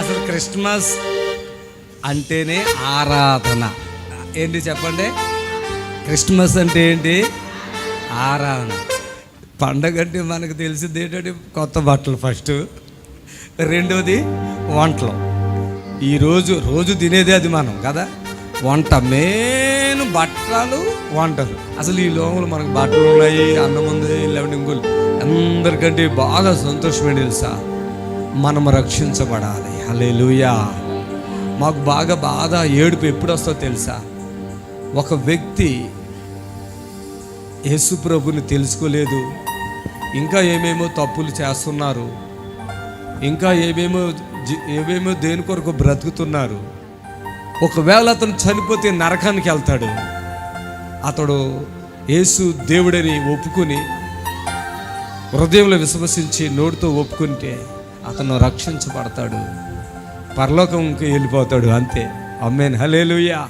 అసలు క్రిస్మస్ అంటేనే ఆరాధన. ఏంటి చెప్పండి? క్రిస్మస్ అంటే ఏంటి? ఆరాధన. పండగ అంటే మనకు తెలిసింది ఏంటంటే కొత్త బట్టలు ఫస్ట్, రెండోది వంటలు. రోజు తినేది అది మనం కదా. వంట మెయిన్, బట్టలు, వంటలు. అసలు ఈ లోపల మనకు బట్టలు ఉన్నాయి, అన్నం ఉంది, లేకపోతే ఇంకోలు. అందరికంటే బాగా సంతోషమే తెలుసా, మనం రక్షించబడాలి. హల్లెలూయా. మాకు బాగా బాధ, ఏడుపు ఎప్పుడు వస్తుందో తెలుసా? ఒక వ్యక్తి యేసు ప్రభుని తెలుసుకోలేదు, ఇంకా ఏమేమో తప్పులు చేస్తున్నారు, ఇంకా ఏమేమో దేని కొరకు బ్రతుకుతున్నారు. ఒకవేళ అతను చనిపోతే నరకానికి వెళ్తాడు. అతడు యేసు దేవుడని ఒప్పుకుని హృదయంలో విశ్వసించి నోటితో ఒప్పుకుంటే అతను రక్షించబడతాడు, పరలోకంకి వెళ్ళిపోతాడు. అంతే. ఆమేన్. హల్లెలూయా.